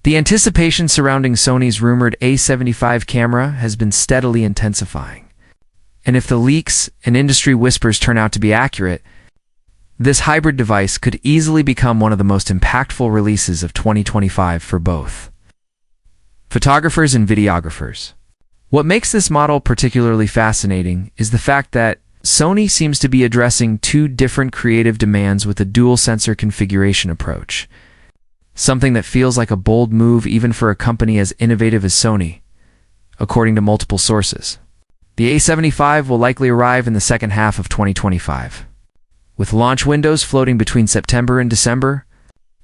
The anticipation surrounding Sony's rumored A75 camera has been steadily intensifying. And if the leaks and industry whispers turn out to be accurate, this hybrid device could easily become one of the most impactful releases of 2025 for both photographers and videographers. What makes this model particularly fascinating is the fact that Sony seems to be addressing two different creative demands with a dual-sensor configuration approach, something that feels like a bold move even for a company as innovative as Sony, according to multiple sources. The A75 will likely arrive in the second half of 2025, with launch windows floating between September and December,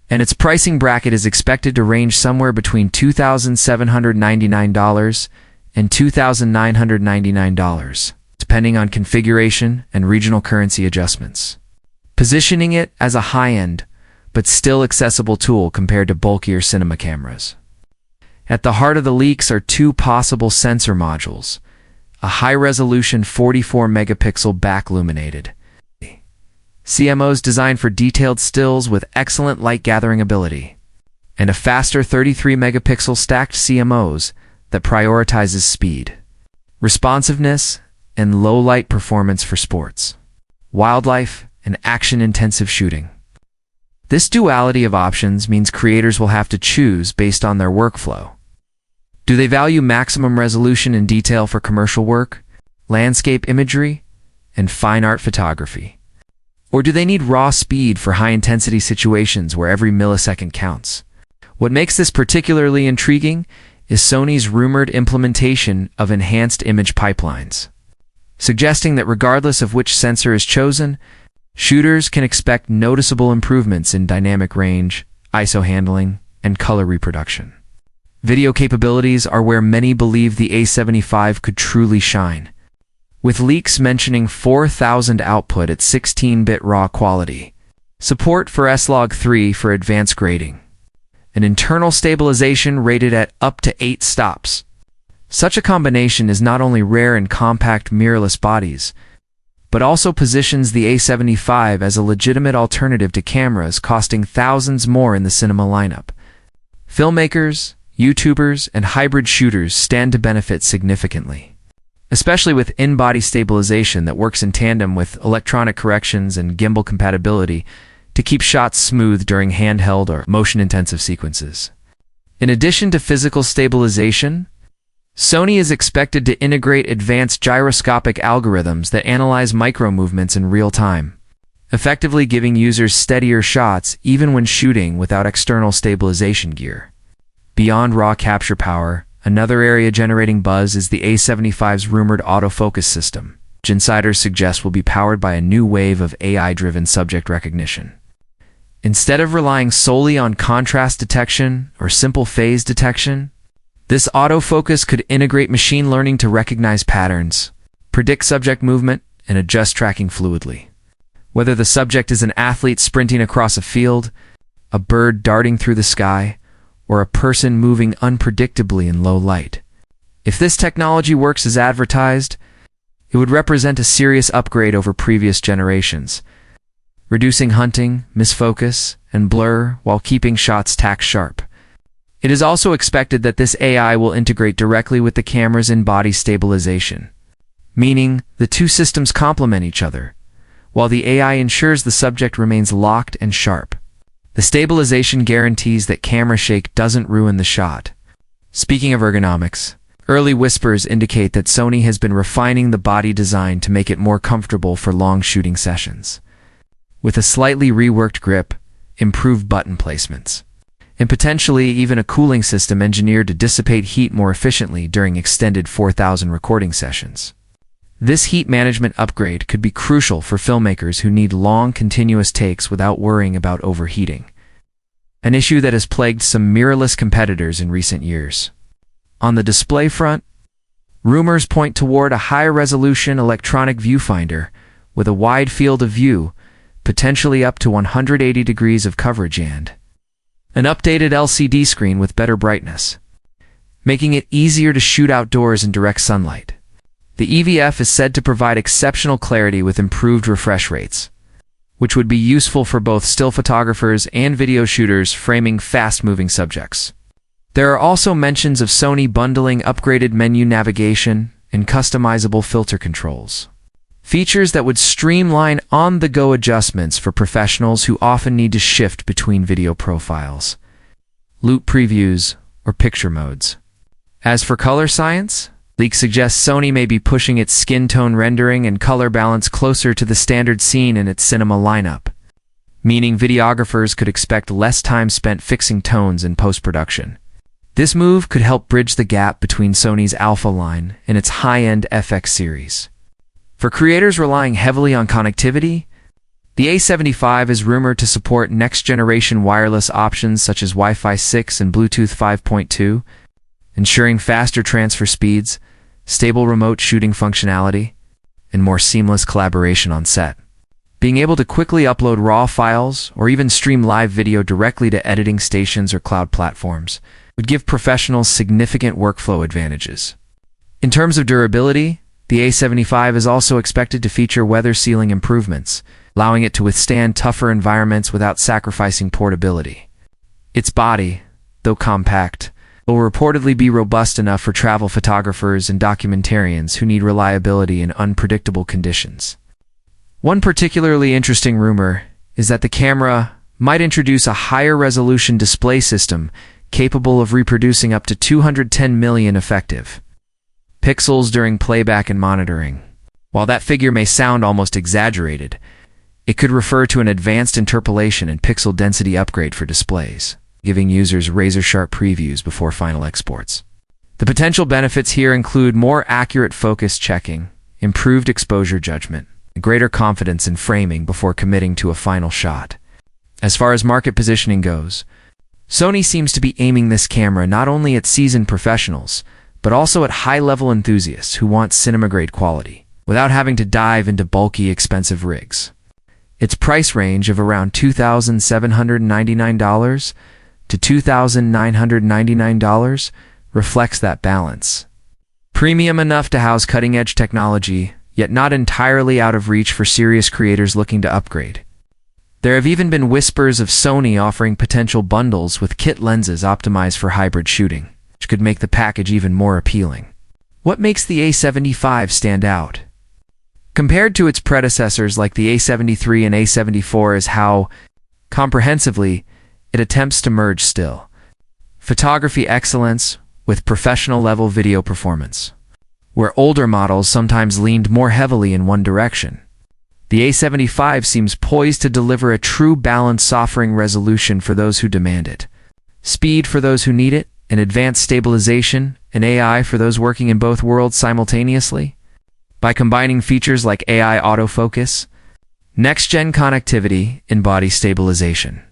and its pricing bracket is expected to range somewhere between $2,799 and $2,999, depending on configuration and regional currency adjustments, positioning it as a high-end, but still accessible tool compared to bulkier cinema cameras. At the heart of the leaks are two possible sensor modules, a high-resolution 44-megapixel back-illuminated CMOS designed for detailed stills with excellent light-gathering ability, and a faster 33-megapixel stacked CMOS that prioritizes speed, responsiveness, and low-light performance for sports, wildlife, and action-intensive shooting. This duality of options means creators will have to choose based on their workflow. Do they value maximum resolution and detail for commercial work, landscape imagery, and fine art photography? Or do they need raw speed for high-intensity situations where every millisecond counts? What makes this particularly intriguing is Sony's rumored implementation of enhanced image pipelines, suggesting that regardless of which sensor is chosen, shooters can expect noticeable improvements in dynamic range, ISO handling, and color reproduction. Video capabilities are where many believe the A75 could truly shine, with leaks mentioning 4,000 output at 16-bit raw quality, support for S-Log3 for advanced grading, and internal stabilization rated at up to 8 stops. Such a combination is not only rare in compact mirrorless bodies, but also positions the A75 as a legitimate alternative to cameras costing thousands more in the cinema lineup. Filmmakers, YouTubers, and hybrid shooters stand to benefit significantly, especially with in-body stabilization that works in tandem with electronic corrections and gimbal compatibility to keep shots smooth during handheld or motion-intensive sequences. In addition to physical stabilization, Sony is expected to integrate advanced gyroscopic algorithms that analyze micro-movements in real time, effectively giving users steadier shots even when shooting without external stabilization gear. Beyond raw capture power, another area generating buzz is the A75's rumored autofocus system, which insiders suggest will be powered by a new wave of AI-driven subject recognition. Instead of relying solely on contrast detection or simple phase detection, this autofocus could integrate machine learning to recognize patterns, predict subject movement, and adjust tracking fluidly. Whether the subject is an athlete sprinting across a field, a bird darting through the sky, or a person moving unpredictably in low light. If this technology works as advertised, it would represent a serious upgrade over previous generations, reducing hunting, misfocus, and blur while keeping shots tack sharp. It is also expected that this AI will integrate directly with the camera's in-body stabilization, meaning the two systems complement each other, while the AI ensures the subject remains locked and sharp. The stabilization guarantees that camera shake doesn't ruin the shot. Speaking of ergonomics, early whispers indicate that Sony has been refining the body design to make it more comfortable for long shooting sessions, with a slightly reworked grip, improved button placements, and potentially even a cooling system engineered to dissipate heat more efficiently during extended 4,000 recording sessions. This heat management upgrade could be crucial for filmmakers who need long, continuous takes without worrying about overheating, an issue that has plagued some mirrorless competitors in recent years. On the display front, rumors point toward a high-resolution electronic viewfinder with a wide field of view, potentially up to 180 degrees of coverage, and an updated LCD screen with better brightness, making it easier to shoot outdoors in direct sunlight. The EVF is said to provide exceptional clarity with improved refresh rates, which would be useful for both still photographers and video shooters framing fast-moving subjects. There are also mentions of Sony bundling upgraded menu navigation and customizable filter controls, features that would streamline on-the-go adjustments for professionals who often need to shift between video profiles, loop previews, or picture modes. As for color science, leaks suggest Sony may be pushing its skin tone rendering and color balance closer to the standard seen in its cinema lineup, meaning videographers could expect less time spent fixing tones in post-production. This move could help bridge the gap between Sony's Alpha line and its high-end FX series. For creators relying heavily on connectivity, the A75 is rumored to support next-generation wireless options such as Wi-Fi 6 and Bluetooth 5.2, ensuring faster transfer speeds, stable remote shooting functionality, and more seamless collaboration on set. Being able to quickly upload RAW files or even stream live video directly to editing stations or cloud platforms would give professionals significant workflow advantages. In terms of durability, the A75 is also expected to feature weather sealing improvements, allowing it to withstand tougher environments without sacrificing portability. Its body, though compact, will reportedly be robust enough for travel photographers and documentarians who need reliability in unpredictable conditions. One particularly interesting rumor is that the camera might introduce a higher resolution display system capable of reproducing up to 210 million effective pixels during playback and monitoring. While that figure may sound almost exaggerated, it could refer to an advanced interpolation and pixel density upgrade for displays, giving users razor-sharp previews before final exports. The potential benefits here include more accurate focus checking, improved exposure judgment, and greater confidence in framing before committing to a final shot. As far as market positioning goes, Sony seems to be aiming this camera not only at seasoned professionals, but also at high-level enthusiasts who want cinema-grade quality, without having to dive into bulky, expensive rigs. Its price range of around $2,799 to $2,999 reflects that balance. Premium enough to house cutting-edge technology, yet not entirely out of reach for serious creators looking to upgrade. There have even been whispers of Sony offering potential bundles with kit lenses optimized for hybrid shooting, which could make the package even more appealing. What makes the A75 stand out? Compared to its predecessors like the A73 and A74 is how, comprehensively, it attempts to merge still photography excellence with professional-level video performance, where older models sometimes leaned more heavily in one direction. The A75 seems poised to deliver a true balance, offering resolution for those who demand it, speed for those who need it, and advanced stabilization and AI for those working in both worlds simultaneously. By combining features like AI autofocus, next-gen connectivity, and body stabilization,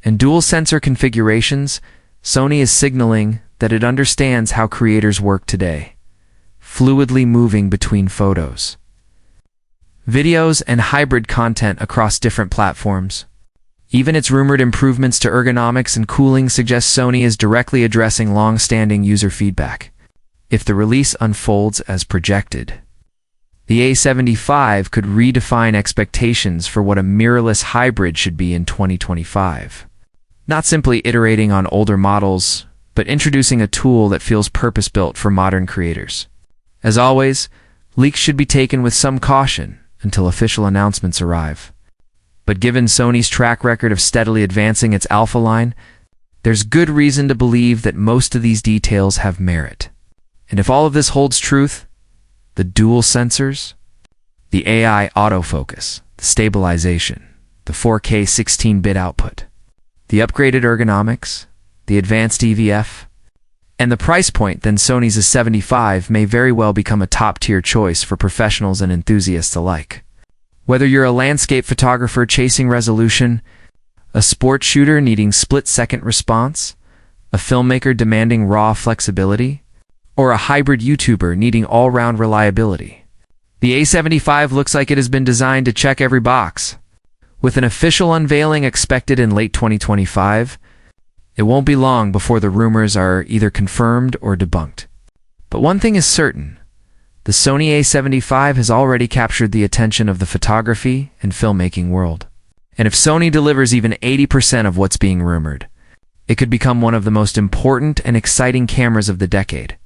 and dual sensor configurations, Sony is signaling that it understands how creators work today, fluidly moving between photos, videos, and hybrid content across different platforms. Even its rumored improvements to ergonomics and cooling suggest Sony is directly addressing long-standing user feedback. If the release unfolds as projected, the A75 could redefine expectations for what a mirrorless hybrid should be in 2025. Not simply iterating on older models, but introducing a tool that feels purpose-built for modern creators. As always, leaks should be taken with some caution until official announcements arrive. But given Sony's track record of steadily advancing its Alpha line, there's good reason to believe that most of these details have merit. And if all of this holds truth, the dual sensors, the AI autofocus, the stabilization, the 4K 16-bit output, the upgraded ergonomics, the advanced EVF, and the price point, then Sony's A75 may very well become a top-tier choice for professionals and enthusiasts alike. Whether you're a landscape photographer chasing resolution, a sports shooter needing split-second response, a filmmaker demanding raw flexibility, or a hybrid YouTuber needing all-round reliability, the A75 looks like it has been designed to check every box. With an official unveiling expected in late 2025, it won't be long before the rumors are either confirmed or debunked. But one thing is certain: the Sony A75 has already captured the attention of the photography and filmmaking world. And if Sony delivers even 80% of what's being rumored, it could become one of the most important and exciting cameras of the decade.